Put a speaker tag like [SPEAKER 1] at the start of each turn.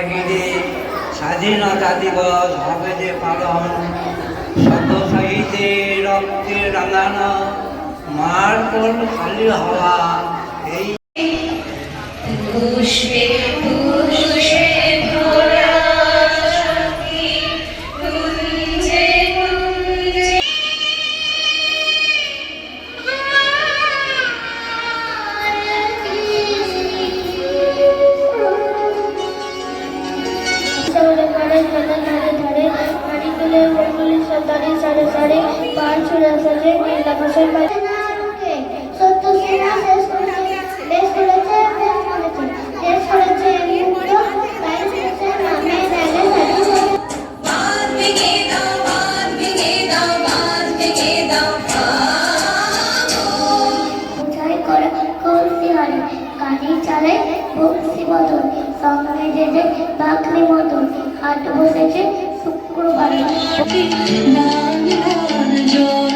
[SPEAKER 1] বাহিরে স্বাধীনতা দিবস হবে যে পালন, শত শহীদের রক্তে রাঙানো মার কোল খালি হওয়া এই
[SPEAKER 2] পুষ্পে পুষ্পে ভরা সখী কুঞ্জে কুঞ্জে
[SPEAKER 3] সারে ধারে ধারে হাড়ি তুলে বলবুলি সারে সারে সারে পার ছুড়ে সাজে মেলা ভাষায় পাই সত্য সেনা শেষ করেছে দেশ করেছে দেশ করেছে মুক্ত তাই হচ্ছে নামে রেলে
[SPEAKER 2] বাঁধ ভেঙে দাও বাঁধ ভেঙে দাও বাঁধ ভেঙে দাও
[SPEAKER 3] উঠাই করে কলসি হারে গাড়ি চালায় বক্সি বদল সঙ্গে যেতে বাকলি মতন হাট বসেছে শুক্রবার
[SPEAKER 2] জোর